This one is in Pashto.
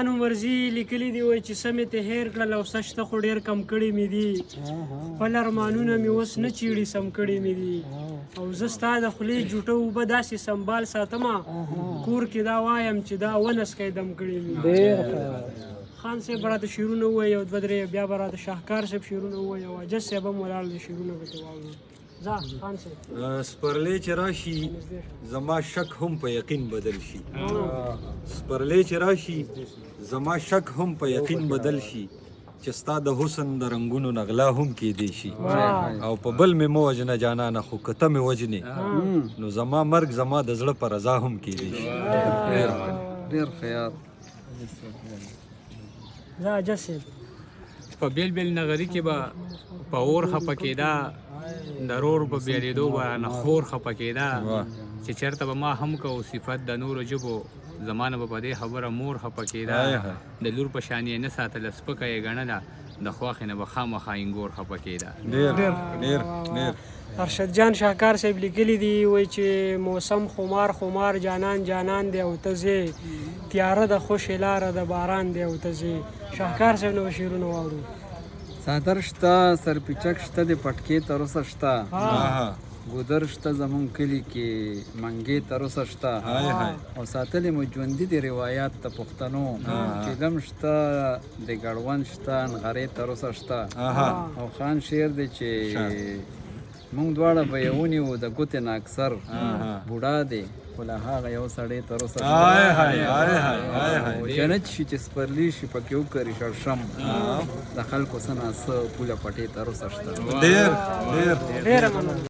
خان عمرزي لیکلي دي وایي چې سمې ته هېر کړل او سشته خو ډېر کم کړي مې دي خپل ارمانونه مې اوس نه چیړي سم کړي مې دي او زه ستا د خولې جوټه اوبه داسې سنبال ساتمه کور کې دا وایم چې دا ونسکی دم کړي مې دي خان صاحب به راته شعرونه ووایي او دوه درې بیا به راته شاهکار صاحب شعرونه ووایي او عجز صاحب هم ولاړ دی شعرونه به ترې واورو ځه خان صاحب سپرلی چې راشي زما شک هم په یقین بدل شي سپرلی چې راشي زما شک هم په یقین بدل شي چې ستا د حسن د رنګونو نغلا هم کیدی شي او په بل مې مه وژنه جانانه خو که ته مې وژنې نو زما مرګ زما د زړه په رضا هم کیدی شي ډېر خیال ځه عجز صاحب په بیل بیل نغري کې به په اور خفه کېده د رور په بیلېدو به رانه خور خفه کېده چې چېرته به ما هم کو صفت د نورو ژبو زمانه به په دې خبره مور خفه کېده د لور په شان یې نه ساتله سپکه یې ګڼله د خواښې نه به خامخا انګور خفه کېده ډېر ارشد جان شاهکار صاحب لیکلي دي وایي چې موسم خمار خمار جانان جانان دی او ته ځې تیاره د خوشې لاره د باران دی او ته ځې شاهکار صاحب نه به شعرونه واورو څادر شته سرپیچک شته د پټکې تر اوسه شته ګودر شته زمونږ کلي کې منګې تر اوسه شته او ساتلې مو ژوندي د روایات د پښتنو چیلم شته د ګړون شته نغرې تر اوسه شته او خان شعر دی چې مونږ دواړه به یې ونیو د ګوتې نه اکثر بوډا دی خو له هغه یو سړی تر اوسه جنت شي چې سپرلی شي پکې وکري شړشم د خلکو څه نه څه پوله پټې تر اوسه شته ډېره مننه